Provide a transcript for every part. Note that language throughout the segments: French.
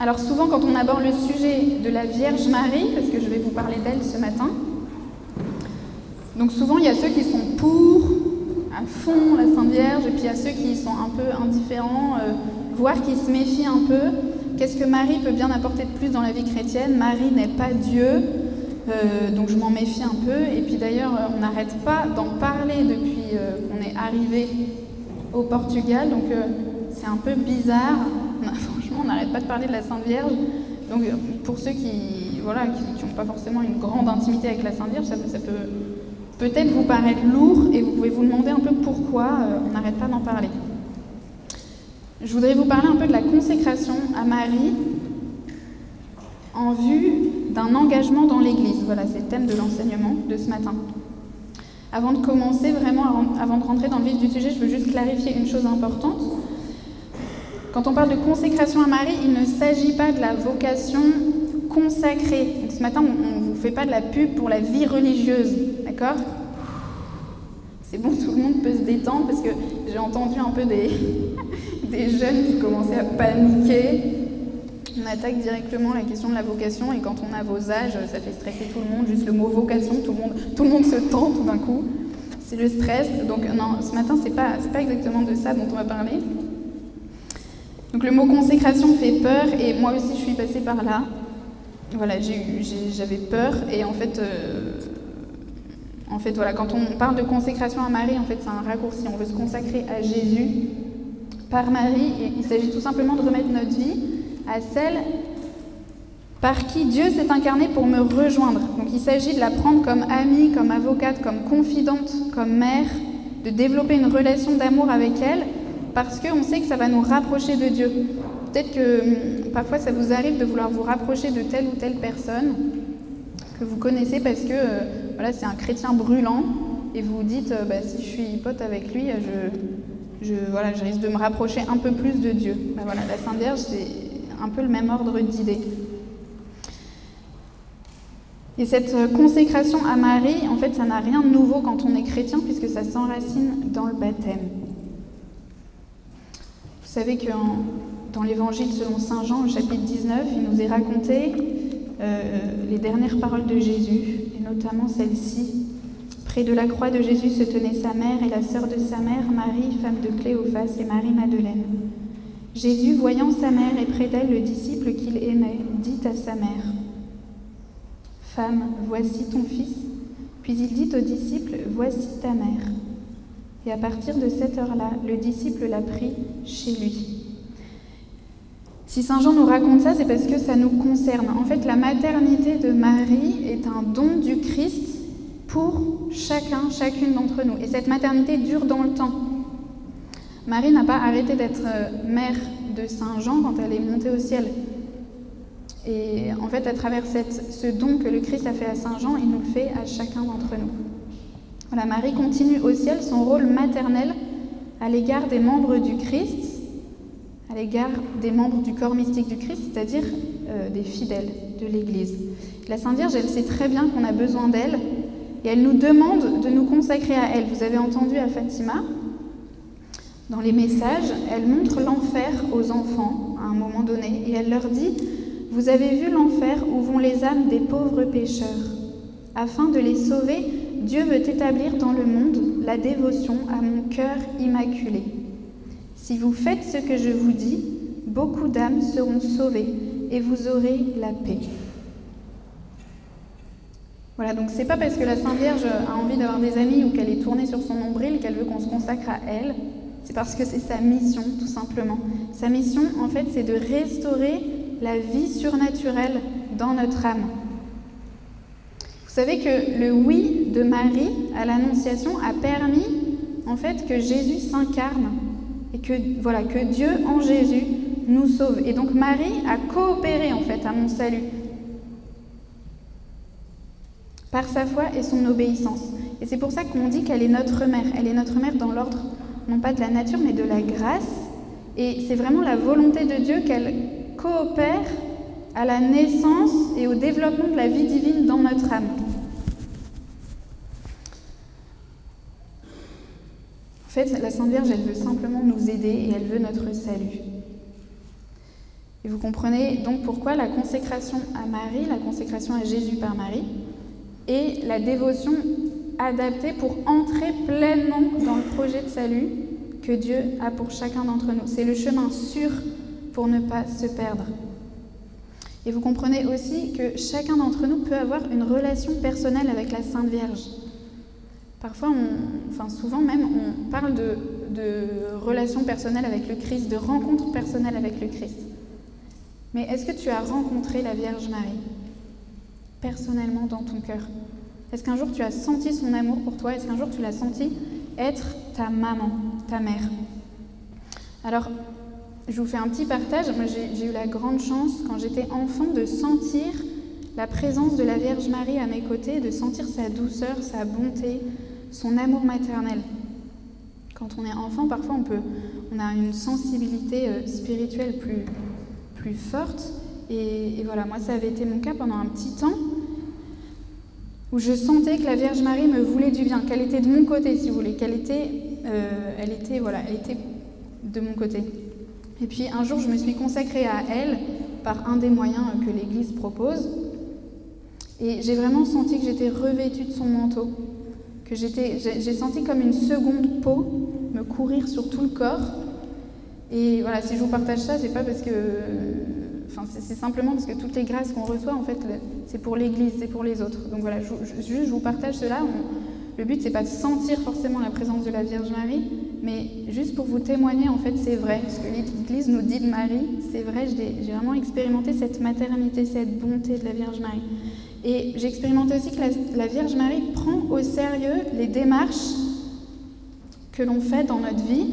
Alors souvent quand on aborde le sujet de la Vierge Marie, parce que je vais vous parler d'elle ce matin, donc souvent il y a ceux qui sont pour, à fond, la Sainte Vierge, et puis il y a ceux qui sont un peu indifférents, voire qui se méfient un peu. Qu'est-ce que Marie peut bien apporter de plus dans la vie chrétienne? Marie n'est pas Dieu, donc je m'en méfie un peu. Et puis d'ailleurs, on n'arrête pas d'en parler depuis qu'on est arrivé au Portugal, donc c'est un peu bizarre. Franchement, on n'arrête pas de parler de la Sainte Vierge. Donc pour ceux qui n'ont pas forcément une grande intimité avec la Sainte Vierge, ça peut peut-être vous paraître lourd et vous pouvez vous demander un peu pourquoi on n'arrête pas d'en parler. Je voudrais vous parler un peu de la consécration à Marie en vue d'un engagement dans l'Église. Voilà, c'est le thème de l'enseignement de ce matin. Avant de commencer, vraiment, avant de rentrer dans le vif du sujet, je veux juste clarifier une chose importante. Quand on parle de consécration à Marie, il ne s'agit pas de la vocation consacrée. Donc, ce matin, on ne vous fait pas de la pub pour la vie religieuse, d'accord ? C'est bon, tout le monde peut se détendre parce que j'ai entendu un peu des jeunes qui commençaient à paniquer. On attaque directement la question de la vocation et quand on a vos âges, ça fait stresser tout le monde. Juste le mot vocation, tout le monde se tend tout d'un coup. C'est le stress. Donc non, ce matin, c'est pas exactement de ça dont on va parler. Donc le mot consécration fait peur et moi aussi je suis passée par là. Voilà, j'avais peur et en fait voilà, quand on parle de consécration à Marie, en fait c'est un raccourci. On veut se consacrer à Jésus par Marie et il s'agit tout simplement de remettre notre vie à celle par qui Dieu s'est incarné pour me rejoindre. Donc il s'agit de la prendre comme amie, comme avocate, comme confidente, comme mère, de développer une relation d'amour avec elle parce qu'on sait que ça va nous rapprocher de Dieu. Peut-être que parfois ça vous arrive de vouloir vous rapprocher de telle ou telle personne que vous connaissez parce que voilà, c'est un chrétien brûlant et vous vous dites si je suis pote avec lui, je risque de me rapprocher un peu plus de Dieu. Voilà, la Sainte Vierge, c'est un peu le même ordre d'idées. Et cette consécration à Marie, en fait, ça n'a rien de nouveau quand on est chrétien puisque ça s'enracine dans le baptême. Vous savez que dans l'Évangile selon saint Jean, au chapitre 19, il nous est raconté les dernières paroles de Jésus, et notamment celle-ci. Près de la croix de Jésus se tenaient sa mère et la sœur de sa mère, Marie, femme de Cléophas, et Marie-Madeleine. Jésus, voyant sa mère et près d'elle le disciple qu'il aimait, dit à sa mère, « Femme, voici ton fils. » Puis il dit au disciple, « Voici ta mère. » Et à partir de cette heure-là, le disciple l'a pris chez lui. Si saint Jean nous raconte ça, c'est parce que ça nous concerne. En fait, la maternité de Marie est un don du Christ pour chacune d'entre nous. Et cette maternité dure dans le temps. Marie n'a pas arrêté d'être mère de saint Jean quand elle est montée au ciel. Et en fait, à travers ce don que le Christ a fait à saint Jean, il nous le fait à chacun d'entre nous. Voilà, Marie continue au ciel son rôle maternel à l'égard des membres du Christ, à l'égard des membres du corps mystique du Christ, c'est-à-dire des fidèles de l'Église. La Sainte Vierge, elle sait très bien qu'on a besoin d'elle et elle nous demande de nous consacrer à elle. Vous avez entendu à Fatima, dans les messages, elle montre l'enfer aux enfants à un moment donné et elle leur dit « Vous avez vu l'enfer où vont les âmes des pauvres pécheurs. Afin de les sauver, Dieu veut établir dans le monde la dévotion à mon cœur immaculé. Si vous faites ce que je vous dis, beaucoup d'âmes seront sauvées et vous aurez la paix. » Voilà, donc c'est pas parce que la Sainte Vierge a envie d'avoir des amis ou qu'elle est tournée sur son nombril qu'elle veut qu'on se consacre à elle. C'est parce que c'est sa mission, tout simplement. Sa mission, en fait, c'est de restaurer la vie surnaturelle dans notre âme. Vous savez que le oui de Marie à l'Annonciation a permis, en fait, que Jésus s'incarne et que Dieu, en Jésus, nous sauve. Et donc Marie a coopéré, en fait, à mon salut par sa foi et son obéissance. Et c'est pour ça qu'on dit qu'elle est notre mère. Elle est notre mère dans l'ordre, non pas de la nature, mais de la grâce. Et c'est vraiment la volonté de Dieu qu'elle coopère à la naissance et au développement de la vie divine dans notre âme. En fait, la Sainte Vierge, elle veut simplement nous aider et elle veut notre salut. Et vous comprenez donc pourquoi la consécration à Marie, la consécration à Jésus par Marie, est la dévotion adaptée pour entrer pleinement dans le projet de salut que Dieu a pour chacun d'entre nous. C'est le chemin sûr pour ne pas se perdre. Et vous comprenez aussi que chacun d'entre nous peut avoir une relation personnelle avec la Sainte Vierge. Parfois, souvent même, on parle de relation personnelle avec le Christ, de rencontre personnelle avec le Christ. Mais est-ce que tu as rencontré la Vierge Marie, personnellement dans ton cœur? Est-ce qu'un jour tu as senti son amour pour toi? Est-ce qu'un jour tu l'as senti être ta maman, ta mère? Alors, je vous fais un petit partage. Moi, j'ai eu la grande chance, quand j'étais enfant, de sentir la présence de la Vierge Marie à mes côtés, de sentir sa douceur, sa bonté, son amour maternel. Quand on est enfant, parfois on a une sensibilité spirituelle plus forte. Et voilà, moi ça avait été mon cas pendant un petit temps, où je sentais que la Vierge Marie me voulait du bien, qu'elle était de mon côté, si vous voulez, elle était de mon côté. Et puis un jour, je me suis consacrée à elle par un des moyens que l'Église propose. Et j'ai vraiment senti que j'étais revêtue de son manteau, que j'ai senti comme une seconde peau me courir sur tout le corps. Et voilà, si je vous partage ça, c'est pas parce que... c'est simplement parce que toutes les grâces qu'on reçoit, en fait, c'est pour l'Église, c'est pour les autres. Donc voilà, je vous partage cela. Le but, c'est pas de sentir forcément la présence de la Vierge Marie, mais juste pour vous témoigner, en fait, c'est vrai. Ce que l'Église nous dit de Marie, c'est vrai, j'ai vraiment expérimenté cette maternité, cette bonté de la Vierge Marie. Et j'ai expérimenté aussi que la Vierge Marie prend au sérieux les démarches que l'on fait dans notre vie,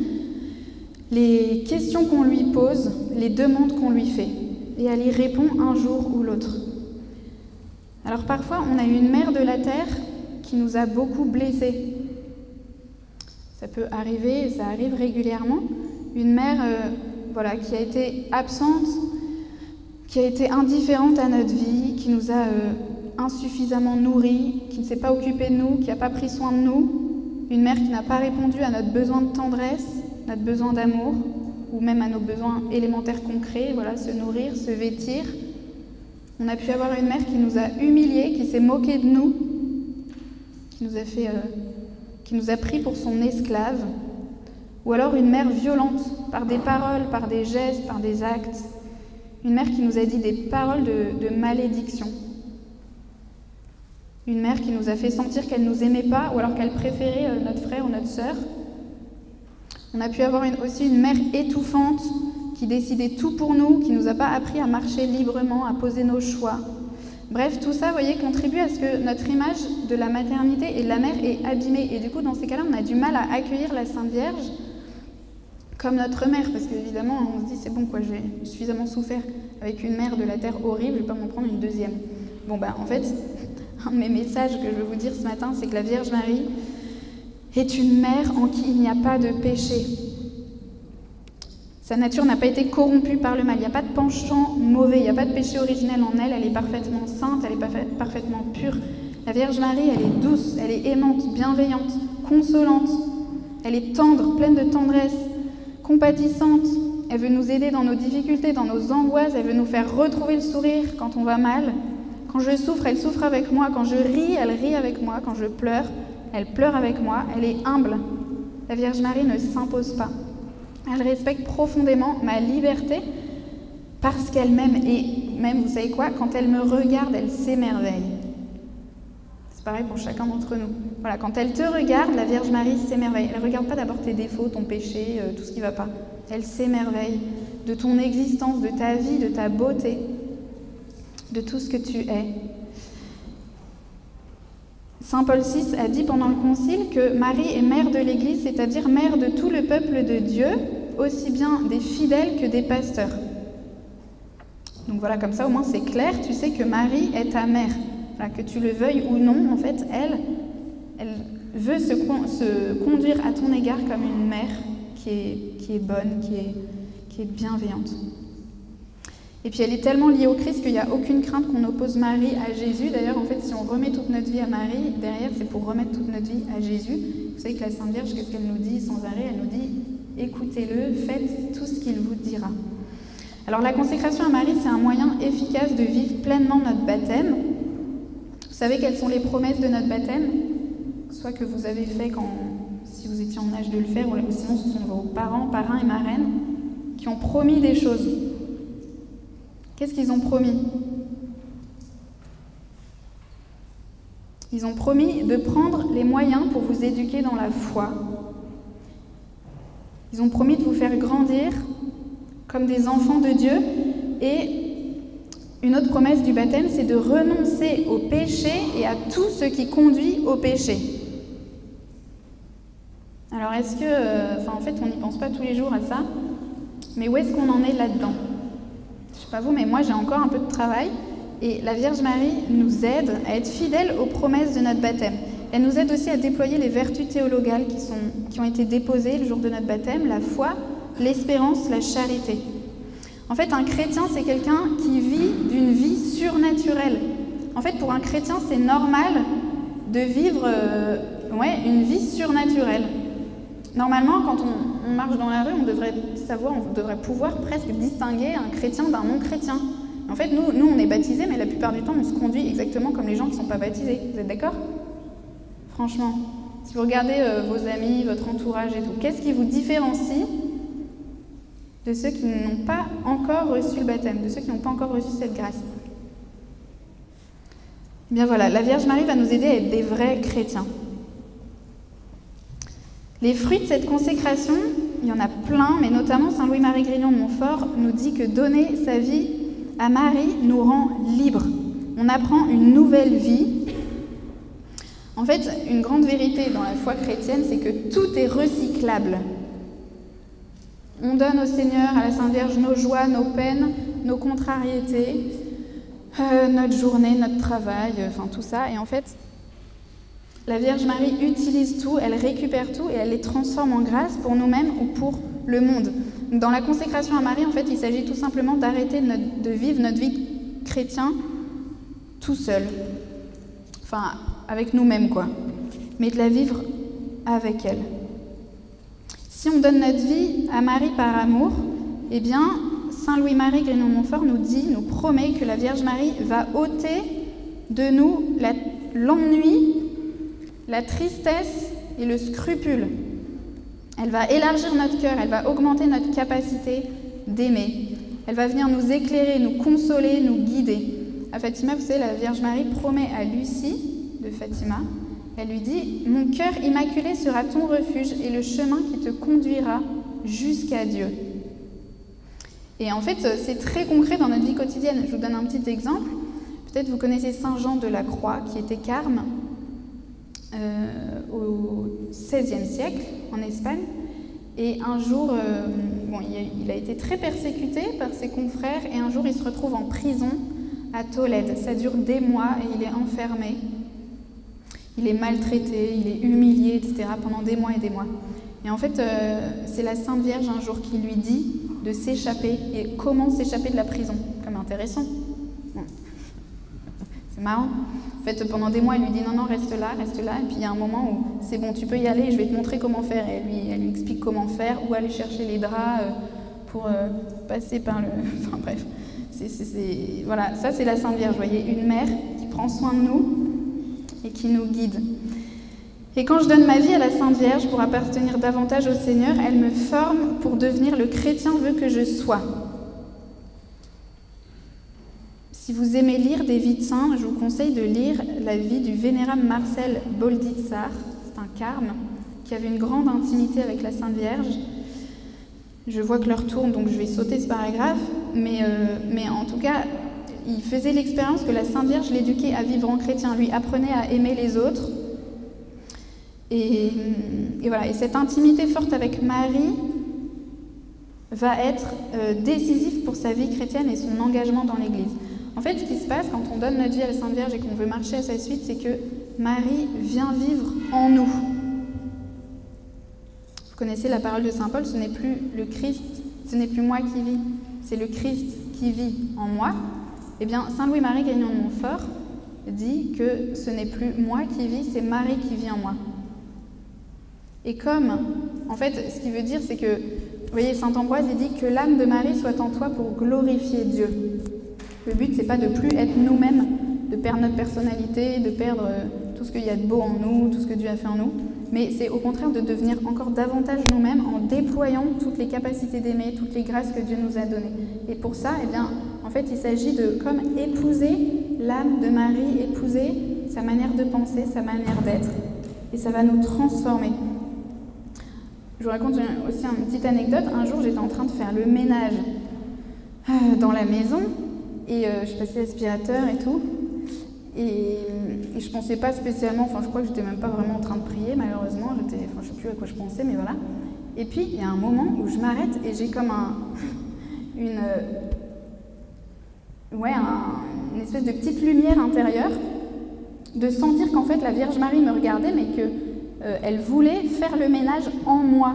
les questions qu'on lui pose, les demandes qu'on lui fait. Et elle y répond un jour ou l'autre. Alors parfois, on a une mère de la terre qui nous a beaucoup blessés. Ça peut arriver, ça arrive régulièrement. Une mère qui a été absente, qui a été indifférente à notre vie, qui nous a insuffisamment nourris, qui ne s'est pas occupée de nous, qui n'a pas pris soin de nous. Une mère qui n'a pas répondu à notre besoin de tendresse, notre besoin d'amour, ou même à nos besoins élémentaires concrets, se nourrir, se vêtir. On a pu avoir une mère qui nous a humiliés, qui s'est moquée de nous, qui nous a pris pour son esclave, ou alors une mère violente, par des paroles, par des gestes, par des actes. Une mère qui nous a dit des paroles de malédiction. Une mère qui nous a fait sentir qu'elle ne nous aimait pas, ou alors qu'elle préférait notre frère ou notre sœur. On a pu avoir aussi une mère étouffante, qui décidait tout pour nous, qui ne nous a pas appris à marcher librement, à poser nos choix. Bref, tout ça, vous voyez, contribue à ce que notre image de la maternité et de la mère est abîmée. Et du coup, dans ces cas-là, on a du mal à accueillir la Sainte Vierge comme notre mère, parce qu'évidemment, on se dit, c'est bon, quoi, j'ai suffisamment souffert avec une mère de la terre horrible, je ne vais pas m'en prendre une deuxième. Bon, en fait, un de mes messages que je veux vous dire ce matin, c'est que la Vierge Marie est une mère en qui il n'y a pas de péché. Sa nature n'a pas été corrompue par le mal, il n'y a pas de penchant mauvais, il n'y a pas de péché originel en elle, elle est parfaitement sainte, elle est parfaitement pure. La Vierge Marie, elle est douce, elle est aimante, bienveillante, consolante, elle est tendre, pleine de tendresse, compatissante, elle veut nous aider dans nos difficultés, dans nos angoisses, elle veut nous faire retrouver le sourire quand on va mal. Quand je souffre, elle souffre avec moi, quand je ris, elle rit avec moi, quand je pleure, elle pleure avec moi, elle est humble. La Vierge Marie ne s'impose pas. Elle respecte profondément ma liberté parce qu'elle m'aime. Et même, vous savez quoi, quand elle me regarde, elle s'émerveille. C'est pareil pour chacun d'entre nous. Voilà, quand elle te regarde, la Vierge Marie s'émerveille. Elle ne regarde pas d'abord tes défauts, ton péché, tout ce qui ne va pas. Elle s'émerveille de ton existence, de ta vie, de ta beauté, de tout ce que tu es. Saint Paul VI a dit pendant le Concile que Marie est mère de l'Église, c'est-à-dire mère de tout le peuple de Dieu, aussi bien des fidèles que des pasteurs. Donc voilà, comme ça au moins c'est clair, tu sais que Marie est ta mère. Voilà, que tu le veuilles ou non, en fait, elle veut se conduire à ton égard comme une mère qui est bonne, qui est bienveillante. Et puis elle est tellement liée au Christ qu'il n'y a aucune crainte qu'on oppose Marie à Jésus. D'ailleurs, en fait, si on remet toute notre vie à Marie, derrière, c'est pour remettre toute notre vie à Jésus. Vous savez que la Sainte Vierge, qu'est-ce qu'elle nous dit sans arrêt? Elle nous dit « Écoutez-le, faites tout ce qu'il vous dira ». Alors la consécration à Marie, c'est un moyen efficace de vivre pleinement notre baptême. Vous savez quelles sont les promesses de notre baptême? Soit que vous avez fait si vous étiez en âge de le faire, ou sinon ce sont vos parents, parrains et marraines qui ont promis des choses. Qu'est-ce qu'ils ont promis? Ils ont promis de prendre les moyens pour vous éduquer dans la foi. Ils ont promis de vous faire grandir comme des enfants de Dieu. Et une autre promesse du baptême, c'est de renoncer au péché et à tout ce qui conduit au péché. Alors est-ce que... en fait, on n'y pense pas tous les jours à ça, mais où est-ce qu'on en est là-dedans? Je ne sais pas vous, mais moi j'ai encore un peu de travail. Et la Vierge Marie nous aide à être fidèles aux promesses de notre baptême. Elle nous aide aussi à déployer les vertus théologales qui ont été déposées le jour de notre baptême, la foi, l'espérance, la charité. En fait, un chrétien, c'est quelqu'un qui vit d'une vie surnaturelle. En fait, pour un chrétien, c'est normal de vivre une vie surnaturelle. Normalement, quand on marche dans la rue, on devrait pouvoir presque distinguer un chrétien d'un non-chrétien. En fait, nous, on est baptisés, mais la plupart du temps, on se conduit exactement comme les gens qui ne sont pas baptisés. Vous êtes d'accord? Franchement, si vous regardez vos amis, votre entourage et tout, qu'est-ce qui vous différencie de ceux qui n'ont pas encore reçu le baptême, de ceux qui n'ont pas encore reçu cette grâce? Eh bien voilà, la Vierge Marie va nous aider à être des vrais chrétiens. Les fruits de cette consécration, il y en a plein, mais notamment Saint Louis-Marie Grignon de Montfort nous dit que donner sa vie à Marie nous rend libres. On apprend une nouvelle vie. En fait, une grande vérité dans la foi chrétienne, c'est que tout est recyclable. On donne au Seigneur, à la Sainte Vierge, nos joies, nos peines, nos contrariétés, notre journée, notre travail, tout ça. Et en fait, la Vierge Marie utilise tout, elle récupère tout et elle les transforme en grâce pour nous-mêmes ou pour le monde. Dans la consécration à Marie, en fait, il s'agit tout simplement d'arrêter de vivre notre vie chrétienne tout seul. Avec nous-mêmes, quoi. Mais de la vivre avec elle. Si on donne notre vie à Marie par amour, eh bien, Saint Louis-Marie Grignon de Montfort nous promet que la Vierge Marie va ôter de nous l'ennui, la tristesse et le scrupule. Elle va élargir notre cœur, elle va augmenter notre capacité d'aimer. Elle va venir nous éclairer, nous consoler, nous guider. À Fatima, vous savez, la Vierge Marie promet à Lucie de Fatima, elle lui dit « Mon cœur immaculé sera ton refuge et le chemin qui te conduira jusqu'à Dieu. » Et en fait, c'est très concret dans notre vie quotidienne. Je vous donne un petit exemple. Peut-être vous connaissez Saint Jean de la Croix, qui était carme au XVIe siècle en Espagne. Et un jour, il a été très persécuté par ses confrères et un jour il se retrouve en prison à Tolède. Ça dure des mois et il est enfermé. Il est maltraité, il est humilié, etc. pendant des mois et des mois. Et en fait, c'est la Sainte Vierge un jour qui lui dit de s'échapper. Et comment s'échapper de la prison? Comme intéressant. Bon. C'est marrant. En fait, pendant des mois, elle lui dit non, reste là. Et puis il y a un moment où c'est bon, tu peux y aller, je vais te montrer comment faire. Et elle lui explique comment faire, où aller chercher les draps pour passer par le... Enfin bref, voilà, ça c'est la Sainte Vierge, vous voyez, une mère qui prend soin de nous et qui nous guide. Et quand je donne ma vie à la Sainte Vierge pour appartenir davantage au Seigneur, elle me forme pour devenir le chrétien veut que je sois. Si vous aimez lire des vies de saints, je vous conseille de lire la vie du vénérable Marcel Bolditsar. C'est un carme qui avait une grande intimité avec la Sainte Vierge. Je vois que l'heure tourne, donc je vais sauter ce paragraphe. Mais en tout cas, il faisait l'expérience que la Sainte Vierge l'éduquait à vivre en chrétien, lui apprenait à aimer les autres. Et voilà. Et cette intimité forte avec Marie va être décisive pour sa vie chrétienne et son engagement dans l'Église. En fait, ce qui se passe quand on donne notre vie à la Sainte Vierge et qu'on veut marcher à sa suite, c'est que Marie vient vivre en nous. Vous connaissez la parole de Saint Paul, ce n'est plus le Christ, ce n'est plus moi qui vis, c'est le Christ qui vit en moi. Eh bien, Saint Louis-Marie Grignon de Montfort dit que ce n'est plus moi qui vis, c'est Marie qui vit en moi. Et comme, en fait, ce qu'il veut dire, c'est que Vous voyez, saint Ambroise, il dit que l'âme de Marie soit en toi pour glorifier Dieu. Le but, c'est pas de plus être nous-mêmes, de perdre notre personnalité, de perdre tout ce qu'il y a de beau en nous, tout ce que Dieu a fait en nous, mais c'est au contraire de devenir encore davantage nous-mêmes en déployant toutes les capacités d'aimer, toutes les grâces que Dieu nous a données. Et pour ça, eh bien, en fait, il s'agit de comme épouser l'âme de Marie, épouser sa manière de penser, sa manière d'être, et ça va nous transformer. Je vous raconte aussi une petite anecdote. Un jour, j'étais en train de faire le ménage dans la maison, et je passais l'aspirateur et tout, et je pensais pas spécialement, enfin je crois que j'étais même pas vraiment en train de prier malheureusement, je sais plus à quoi je pensais, mais voilà. Et puis il y a un moment où je m'arrête et j'ai comme une espèce de petite lumière intérieure, de sentir qu'en fait la Vierge Marie me regardait, mais que elle voulait faire le ménage en moi,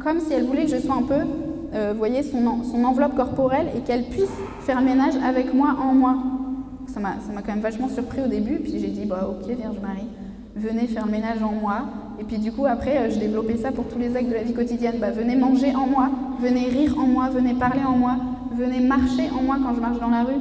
comme si elle voulait que je sois un peu, vous voyez, son enveloppe corporelle, et qu'elle puisse faire le ménage avec moi, en moi. Ça m'a quand même vachement surpris au début, puis j'ai dit, bah ok Vierge Marie, venez faire le ménage en moi. Et puis du coup après, je développais ça pour tous les actes de la vie quotidienne. Bah venez manger en moi, venez rire en moi, venez parler en moi, venez marcher en moi quand je marche dans la rue,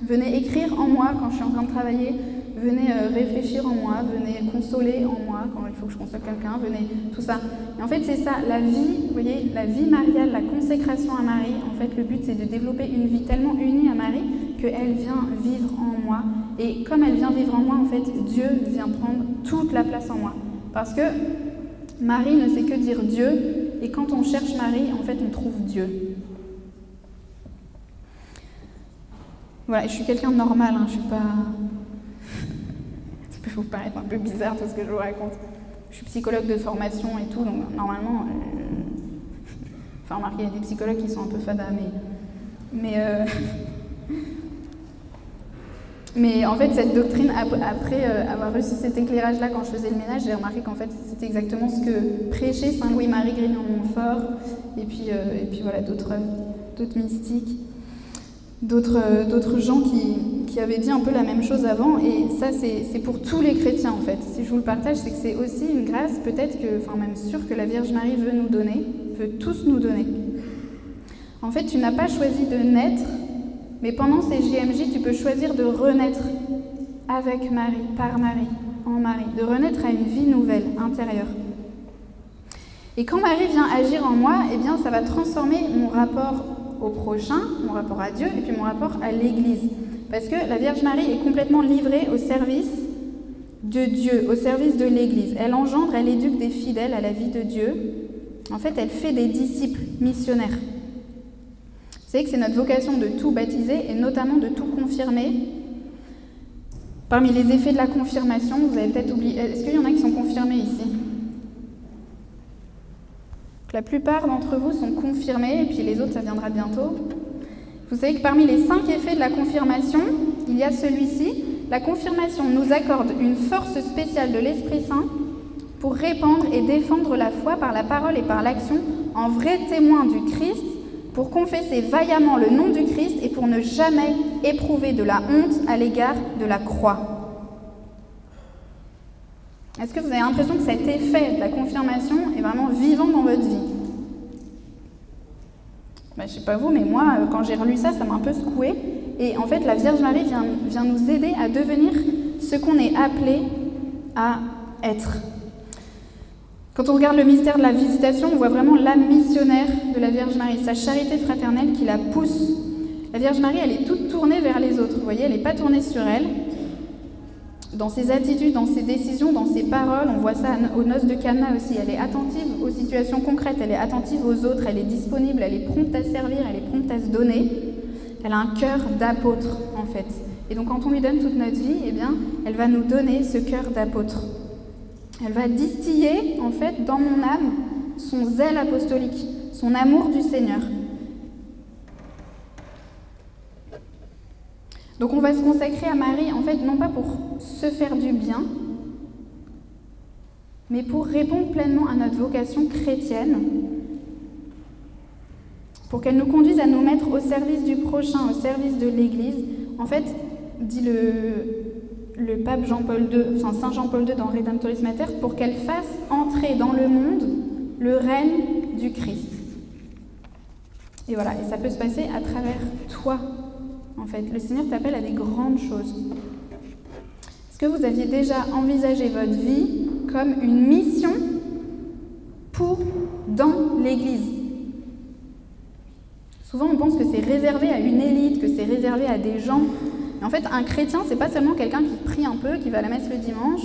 venez écrire en moi quand je suis en train de travailler, venez réfléchir en moi, venez consoler en moi quand il faut que je console quelqu'un, venez tout ça. Et en fait c'est ça, la vie, vous voyez, la vie mariale, la consécration à Marie, en fait le but c'est de développer une vie tellement unie à Marie qu'elle vient vivre en moi. Et comme elle vient vivre en moi, en fait Dieu vient prendre toute la place en moi. Parce que Marie ne sait que dire Dieu, et quand on cherche Marie, en fait on trouve Dieu. Voilà, je suis quelqu'un de normal, hein, je suis pas... Ça peut vous paraître un peu bizarre tout ce que je vous raconte. Je suis psychologue de formation et tout, donc normalement... Enfin, remarquez, il y a des psychologues qui sont un peu fada, mais en fait, cette doctrine, après avoir reçu cet éclairage-là quand je faisais le ménage, j'ai remarqué qu'en fait, c'était exactement ce que prêchait Saint Louis-Marie Grignon-Montfort, et puis voilà, d'autres mystiques, d'autres gens qui avaient dit un peu la même chose avant, et ça, c'est pour tous les chrétiens, en fait. Si je vous le partage, c'est que c'est aussi une grâce, peut-être que, enfin même sûr que la Vierge Marie veut nous donner, veut tous nous donner. En fait, tu n'as pas choisi de naître, mais pendant ces JMJ, tu peux choisir de renaître avec Marie, par Marie, en Marie, de renaître à une vie nouvelle, intérieure. Et quand Marie vient agir en moi, eh bien, ça va transformer mon rapport au prochain, mon rapport à Dieu, et puis mon rapport à l'Église. Parce que la Vierge Marie est complètement livrée au service de Dieu, au service de l'Église. Elle engendre, elle éduque des fidèles à la vie de Dieu. En fait, elle fait des disciples missionnaires. Vous savez que c'est notre vocation de tout baptiser et notamment de tout confirmer. Parmi les effets de la confirmation, vous avez peut-être oublié... Est-ce qu'il y en a qui sont confirmés ici? La plupart d'entre vous sont confirmés, et puis les autres, ça viendra bientôt. Vous savez que parmi les 5 effets de la confirmation, il y a celui-ci. La confirmation nous accorde une force spéciale de l'Esprit Saint pour répandre et défendre la foi par la parole et par l'action en vrai témoin du Christ, pour confesser vaillamment le nom du Christ et pour ne jamais éprouver de la honte à l'égard de la croix. Est-ce que vous avez l'impression que cet effet de la confirmation est vraiment vivant dans votre vie? Je ne sais pas vous, mais moi, quand j'ai relu ça, ça m'a un peu secouée. Et en fait, la Vierge Marie vient nous aider à devenir ce qu'on est appelé à être. Quand on regarde le mystère de la visitation, on voit vraiment l'âme missionnaire de la Vierge Marie, sa charité fraternelle qui la pousse. La Vierge Marie, elle est toute tournée vers les autres. Vous voyez, elle n'est pas tournée sur elle. Dans ses attitudes, dans ses décisions, dans ses paroles, on voit ça aux noces de Cana aussi. Elle est attentive aux situations concrètes, elle est attentive aux autres, elle est disponible, elle est prompte à servir, elle est prompte à se donner. Elle a un cœur d'apôtre, en fait. Et donc, quand on lui donne toute notre vie, eh bien, elle va nous donner ce cœur d'apôtre. Elle va distiller, en fait, dans mon âme, son zèle apostolique, son amour du Seigneur. Donc on va se consacrer à Marie, en fait, non pas pour se faire du bien, mais pour répondre pleinement à notre vocation chrétienne, pour qu'elle nous conduise à nous mettre au service du prochain, au service de l'Église. En fait, dit le pape Jean-Paul II, enfin Saint Jean-Paul II dans Redemptoris Mater, pour qu'elle fasse entrer dans le monde le règne du Christ. Et voilà, et ça peut se passer à travers toi, en fait. Le Seigneur t'appelle à des grandes choses. Est-ce que vous aviez déjà envisagé votre vie comme une mission dans l'Église? Souvent, on pense que c'est réservé à une élite, que c'est réservé à des gens. Mais en fait, un chrétien, c'est pas seulement quelqu'un qui prie un peu, qui va à la messe le dimanche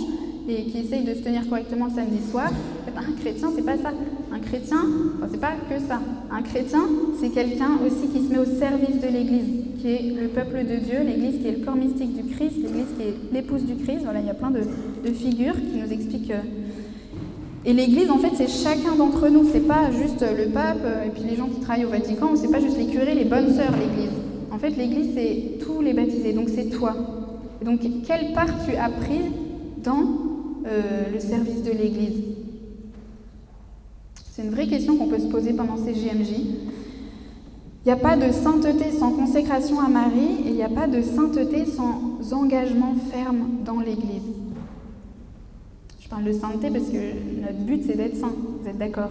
et qui essaye de se tenir correctement le samedi soir. En fait, un chrétien, c'est pas ça. Un chrétien, enfin, c'est pas que ça. Un chrétien, c'est quelqu'un aussi qui se met au service de l'Église, qui est le peuple de Dieu, l'Église qui est le corps mystique du Christ, l'Église qui est l'épouse du Christ. Voilà, il y a plein de figures qui nous expliquent. Et l'Église, en fait, c'est chacun d'entre nous. C'est pas juste le pape et puis les gens qui travaillent au Vatican. C'est pas juste les curés, les bonnes sœurs, l'Église. En fait, l'Église, c'est tous les baptisés. Donc, c'est toi. Et donc, quelle part tu as prise dans le service de l'Église? C'est une vraie question qu'on peut se poser pendant ces JMJ. Il n'y a pas de sainteté sans consécration à Marie et il n'y a pas de sainteté sans engagement ferme dans l'Église. Je parle de sainteté parce que notre but, c'est d'être saint. Vous êtes d'accord?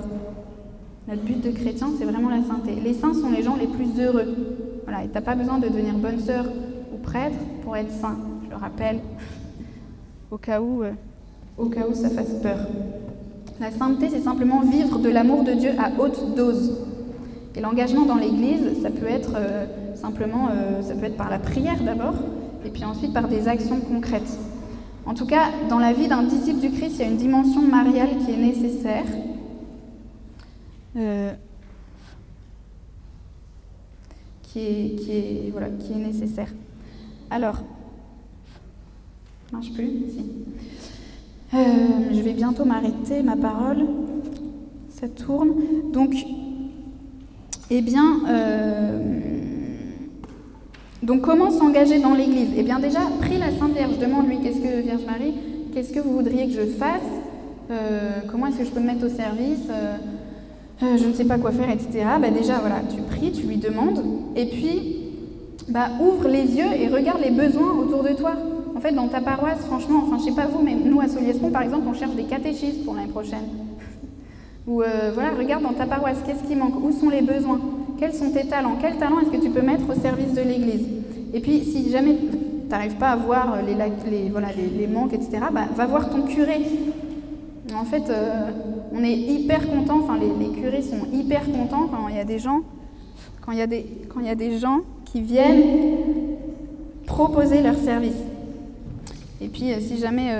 Notre but de chrétien, c'est vraiment la sainteté. Les saints sont les gens les plus heureux. Voilà, et tu n'as pas besoin de devenir bonne sœur ou prêtre pour être saint. Je le rappelle, au cas où ça fasse peur. La sainteté, c'est simplement vivre de l'amour de Dieu à haute dose. Et l'engagement dans l'Église, ça peut être ça peut être par la prière d'abord, et puis ensuite par des actions concrètes. En tout cas, dans la vie d'un disciple du Christ, il y a une dimension mariale qui est nécessaire. Qui est nécessaire. Alors, ça marche plus? Si. Je vais bientôt m'arrêter, ma parole. Ça tourne. Donc, donc comment s'engager dans l'Église? Eh bien déjà, prie la Sainte Vierge, demande-lui, Vierge Marie, qu'est-ce que vous voudriez que je fasse? Comment est-ce que je peux me mettre au service? Je ne sais pas quoi faire, etc. Déjà, voilà, tu pries, tu lui demandes, et puis, ouvre les yeux et regarde les besoins autour de toi. En fait, dans ta paroisse, franchement, je sais pas vous, mais nous, à Soliespont, par exemple, on cherche des catéchistes pour l'année prochaine. Ou regarde dans ta paroisse, qu'est-ce qui manque? Où sont les besoins? Quels sont tes talents? Quel talent est-ce que tu peux mettre au service de l'Église? Et puis, si jamais tu n'arrives pas à voir les manques, etc., va voir ton curé. En fait, on est hyper contents, les curés sont hyper contents quand il y a des gens, qui viennent proposer leur service. Et puis, si jamais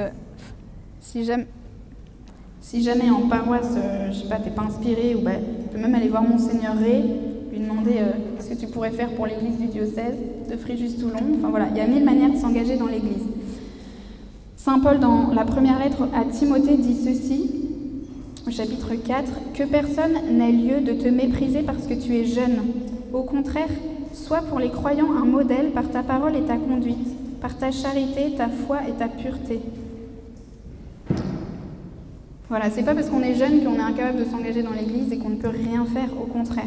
en paroisse, je sais pas, t'es pas inspiré, ou tu peux même aller voir Monseigneur Ré, lui demander ce que tu pourrais faire pour l'église du diocèse de Fréjus-Toulon. Enfin voilà, il y a 1000 manières de s'engager dans l'église. Saint Paul, dans la première lettre à Timothée, dit ceci, au chapitre 4, « Que personne n'ait lieu de te mépriser parce que tu es jeune. Au contraire, sois pour les croyants un modèle par ta parole et ta conduite, par ta charité, ta foi et ta pureté. » Voilà, c'est pas parce qu'on est jeune qu'on est incapable de s'engager dans l'Église et qu'on ne peut rien faire, au contraire.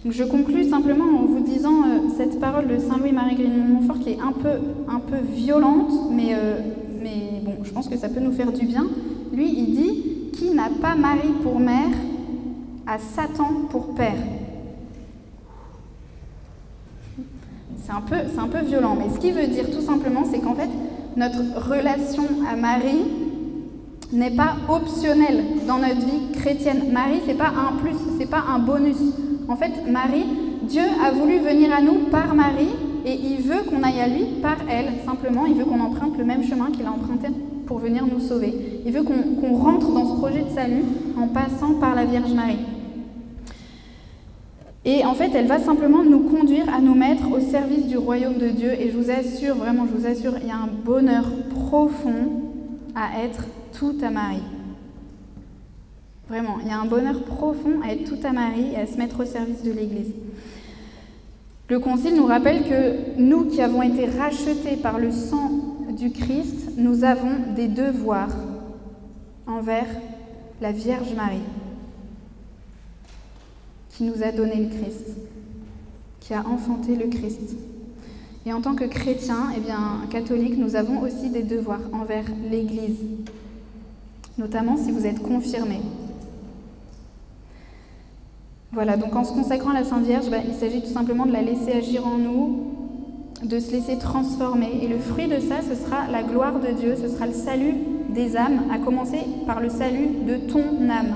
Donc je conclus simplement en vous disant cette parole de Saint Louis-Marie Grignon-Montfort qui est un peu violente, mais bon, je pense que ça peut nous faire du bien. Lui, il dit « Qui n'a pas Marie pour mère a Satan pour père ». C'est un peu violent, mais ce qu'il veut dire tout simplement, c'est qu'en fait, notre relation à Marie n'est pas optionnelle dans notre vie chrétienne. Marie, c'est pas un plus, c'est pas un bonus. En fait, Marie, Dieu a voulu venir à nous par Marie et il veut qu'on aille à lui par elle. Simplement, il veut qu'on emprunte le même chemin qu'il a emprunté pour venir nous sauver. Il veut qu'on rentre dans ce projet de salut en passant par la Vierge Marie. Et en fait, elle va simplement nous conduire à nous mettre au service du royaume de Dieu. Et je vous assure, vraiment, il y a un bonheur profond à être tout à Marie. Vraiment, il y a un bonheur profond à être tout à Marie et à se mettre au service de l'Église. Le Concile nous rappelle que nous qui avons été rachetés par le sang du Christ, nous avons des devoirs envers la Vierge Marie, qui nous a donné le Christ, qui a enfanté le Christ. Et en tant que chrétiens, catholiques, nous avons aussi des devoirs envers l'Église, notamment si vous êtes confirmés. Voilà, donc en se consacrant à la Sainte Vierge, il s'agit tout simplement de la laisser agir en nous, de se laisser transformer. Et le fruit de ça, ce sera la gloire de Dieu, ce sera le salut des âmes, à commencer par le salut de ton âme.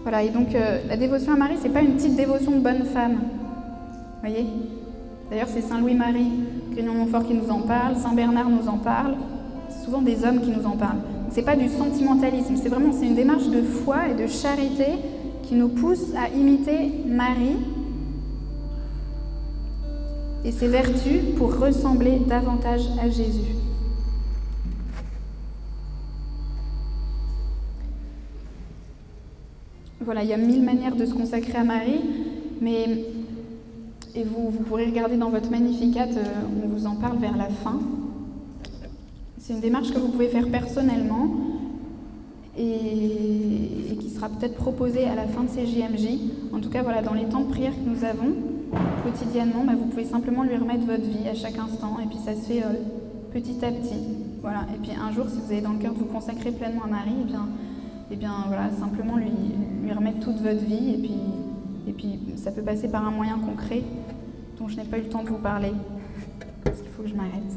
Voilà, et donc la dévotion à Marie, c'est pas une petite dévotion de bonne femme. Vous voyez ? D'ailleurs, c'est Saint Louis-Marie Grignon-Montfort qui nous en parle, Saint Bernard nous en parle, c'est souvent des hommes qui nous en parlent. C'est pas du sentimentalisme, c'est une démarche de foi et de charité qui nous pousse à imiter Marie et ses vertus pour ressembler davantage à Jésus. Voilà, il y a 1000 manières de se consacrer à Marie, et vous pourrez regarder dans votre Magnificat, on vous en parle vers la fin. C'est une démarche que vous pouvez faire personnellement et qui sera peut-être proposée à la fin de ces JMJ. En tout cas, voilà, dans les temps de prière que nous avons quotidiennement, vous pouvez simplement lui remettre votre vie à chaque instant, et puis ça se fait petit à petit. Voilà. Et puis un jour, si vous avez dans le cœur de vous consacrer pleinement à Marie, et bien voilà, simplement lui remettre toute votre vie, et puis ça peut passer par un moyen concret dont je n'ai pas eu le temps de vous parler, parce qu'il faut que je m'arrête.